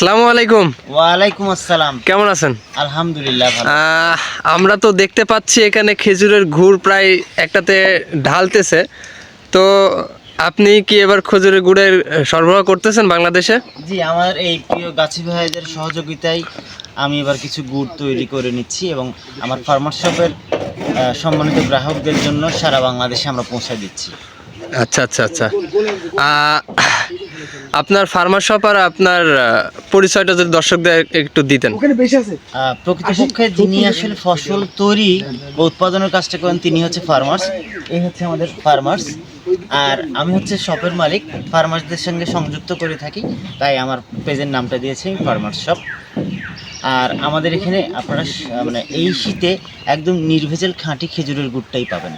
আসসালামু আলাইকুম। ওয়ালাইকুম আসসালাম। কেমন আছেন? আলহামদুলিল্লাহ ভালো। আমরা তো দেখতে পাচ্ছি এখানে খেজুরের গুড় প্রায় একটাতে ঢালতেছে। তো আপনি কি এবার খেজুরের গুড়ের সরবরাহ করতেছেন বাংলাদেশে? জি, আমার এই প্রিয় গাছি ভাইদের সহযোগিতায় আমি এবার কিছু গুড় তৈরি করে নিচ্ছি এবং আমার ফার্মার শপের সম্মানিত গ্রাহকদের জন্য সারা বাংলাদেশে আমরা পৌঁছে দিচ্ছি। আচ্ছা আচ্ছা আচ্ছা। আপনার ফার্মার শপ আর আপনার পরিচয়টা যদি দর্শকদের একটু দিতেন। প্রকৃতপক্ষে যিনি আসলে ফসল তৈরি ও উৎপাদনের কাজটা করেন তিনি হচ্ছে ফার্মার্স। এই হচ্ছে আমাদের ফার্মার্স, আর আমি হচ্ছে শপের মালিক। ফার্মার্সদের সঙ্গে সংযুক্ত করে থাকি, তাই আমার পেজের নামটা দিয়েছি ফার্মার্স শপ। আর আমাদের এখানে আপনারা মানে এই শীতে একদম নির্ভেজাল খাঁটি খেজুরের গুড়টাই পাবেন।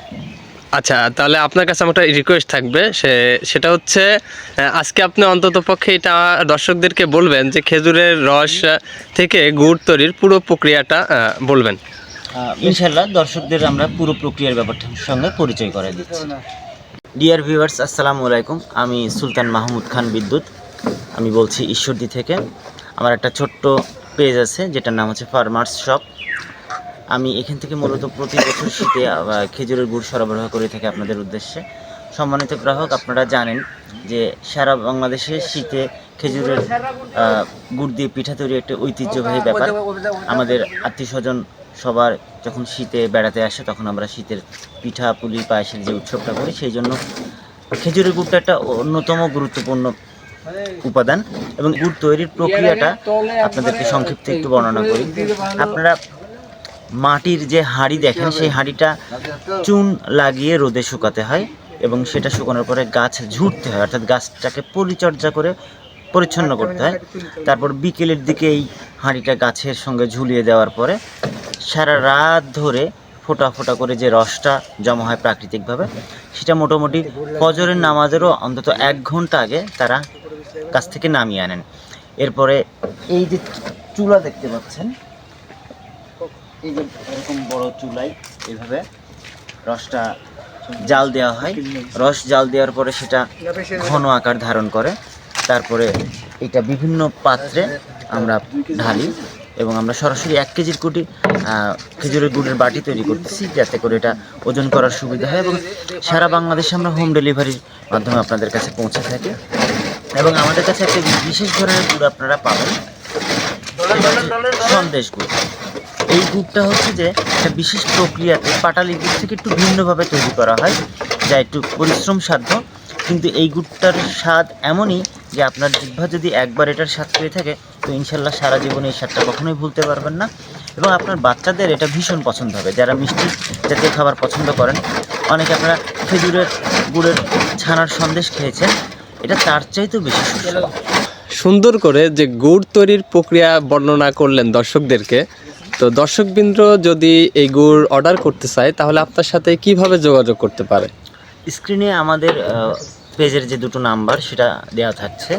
আচ্ছা, তাহলে আপনার কাছে আমার একটা রিকোয়েস্ট থাকবে, সেটা হচ্ছে আজকে আপনি অন্তত পক্ষে এটা দর্শকদেরকে বলবেন যে খেজুরের রস থেকে গুড় তৈরির পুরো প্রক্রিয়াটা বলবেন। ইনশাল্লাহ দর্শকদের আমরা পুরো প্রক্রিয়ার ব্যাপারটার সঙ্গে পরিচয় করে দিচ্ছি। ডিয়ার ভিউয়ার্স, আসসালামু আলাইকুম। আমি সুলতান মাহমুদ খান বিদ্যুৎ। আমি বলছি ঈশ্বরদী থেকে। আমার একটা ছোট্ট পেজ আছে যেটার নাম হচ্ছে ফার্মার্স শপ। আমি এখান থেকে মূলত প্রতি বছর শীতে খেজুরের গুড় সরবরাহ করে থাকি আপনাদের উদ্দেশ্যে। সম্মানিত গ্রাহক, আপনারা জানেন যে সারা বাংলাদেশে শীতে খেজুরের গুড় দিয়ে পিঠা তৈরি একটা ঐতিহ্যবাহী ব্যাপার। আমাদের আত্মীয় স্বজন সবার যখন শীতে বেড়াতে আসে তখন আমরা শীতের পিঠা পুলি পায়েসের যে উৎসবটা করি, সেই জন্য খেজুরের গুড়টা একটা অন্যতম গুরুত্বপূর্ণ উপাদান। এবং গুড় তৈরির প্রক্রিয়াটা আপনাদেরকে সংক্ষিপ্ত একটু বর্ণনা করি। আপনারা মাটির যে হাঁড়ি দেখেন, সেই হাঁড়িটা চুন লাগিয়ে রোদে শুকাতে হয় এবং সেটা শুকানোর পরে গাছ ঝুড়তে হয়, অর্থাৎ গাছটাকে পরিচর্যা করে পরিচ্ছন্ন করতে হয়। তারপর বিকেলের দিকে এই হাঁড়িটা গাছের সঙ্গে ঝুলিয়ে দেওয়ার পরে সারা রাত ধরে ফোঁটা ফোঁটা করে যে রসটা জমা হয় প্রাকৃতিকভাবে, সেটা মোটামুটি ফজরের নামাজেরও অন্তত 1 ঘন্টা আগে তারা গাছ থেকে নামিয়ে আনেন। এরপরে এই যে চুলা দেখতে পাচ্ছেন, এই যে এরকম বড় চুলায় এইভাবে রসটা জাল দেওয়া হয়। রস জাল দেওয়ার পরে সেটা ঘন আকার ধারণ করে। তারপরে এটা বিভিন্ন পাত্রে আমরা ঢালি এবং আমরা সরাসরি 1 কেজির খেজুরের গুড়ের বাটি তৈরি করতেছি, যাতে করে এটা ওজন করার সুবিধা হয় এবং সারা বাংলাদেশে আমরা হোম ডেলিভারির মাধ্যমে আপনাদের কাছে পৌঁছে থাকি। এবং আমাদের কাছে একটা বিশেষ ধরনের গুড় আপনারা পাবেন, সন্দেশ গুড়। এই গুড়টা হচ্ছে যে একটা বিশেষ প্রক্রিয়াতে পাটালি গুড় থেকে একটু ভিন্নভাবে তৈরি করা হয়, যা একটু পরিশ্রম সাধ্য। কিন্তু এই গুড়টার স্বাদ এমনই যে আপনার জিহ্বা যদি একবার এটার স্বাদ পেয়ে থাকে, তো ইনশাল্লাহ সারা জীবনে এই স্বাদটা কখনোই ভুলতে পারবেন না। এবং আপনার বাচ্চাদের এটা ভীষণ পছন্দ হবে, যারা মিষ্টি জাতীয় খাবার পছন্দ করেন। অনেকে আপনারা খেজুরের গুড়ের ছানার সন্দেশ খেয়েছেন, এটা তার চাইতেও বেশি সুস্বাদু। সুন্দর করে যে গুড় তৈরির প্রক্রিয়া বর্ণনা করলেন দর্শকদেরকে। তো দর্শকবৃন্দ যদি এই গুড় অর্ডার করতে চায় তাহলে আপনার সাথে কিভাবে যোগাযোগ করতে পারে? স্ক্রিনে আমাদের পেজের যে 2টো নাম্বার সেটা দেওয়া থাকছে,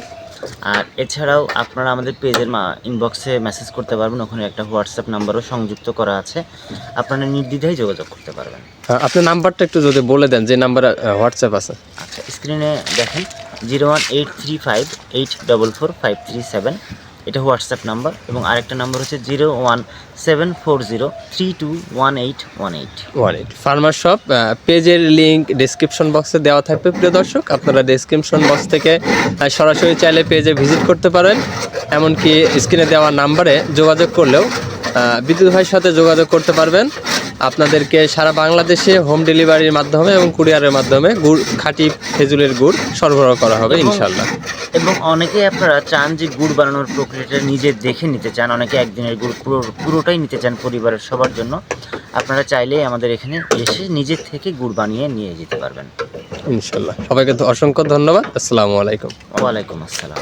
আর এছাড়াও আপনারা আমাদের পেজের ইনবক্সে মেসেজ করতে পারবেন। ওখানে একটা হোয়াটসঅ্যাপ নাম্বারও সংযুক্ত করা আছে, আপনারা নির্দ্বিধায় যোগাযোগ করতে পারবেন। আপনার নাম্বারটা একটু যদি বলে দেন, যে নাম্বারে হোয়াটসঅ্যাপ আছে। আচ্ছা, স্ক্রিনে দেখেন 01835844537, এটা হোয়াটসঅ্যাপ নাম্বার। এবং আরেকটা নাম্বার হচ্ছে 01740321818। ফার্মার শপ পেজের লিঙ্ক ডেসক্রিপশন বক্সে দেওয়া থাকবে। প্রিয় দর্শক, আপনারা ডেসক্রিপশন বক্স থেকে সরাসরি চাইলে পেজে ভিজিট করতে পারেন। এমনকি স্ক্রিনে দেওয়া নাম্বারে যোগাযোগ করলেও বিদ্যুৎ ভাইয়ের সাথে যোগাযোগ করতে পারবেন। আপনাদেরকে সারা বাংলাদেশে হোম ডেলিভারির মাধ্যমে এবং কুরিয়ারের মাধ্যমে গুড়, খাঁটি খেজুরের গুড় সরবরাহ করা হবে ইনশাল্লাহ। এবং অনেকে আপনারা চান যে গুড় বানানোর প্রক্রিয়াটা নিজে দেখে নিতে চান, অনেকে একদিনের গুড় পুরোটাই নিতে চান পরিবারের সবার জন্য। আপনারা চাইলে আমাদের এখানে এসে নিজে থেকে গুড় বানিয়ে নিয়ে যেতে পারবেন ইনশাল্লাহ। সবাইকে অসংখ্য ধন্যবাদ। আসসালামু আলাইকুম। ওয়ালাইকুম আসসালাম।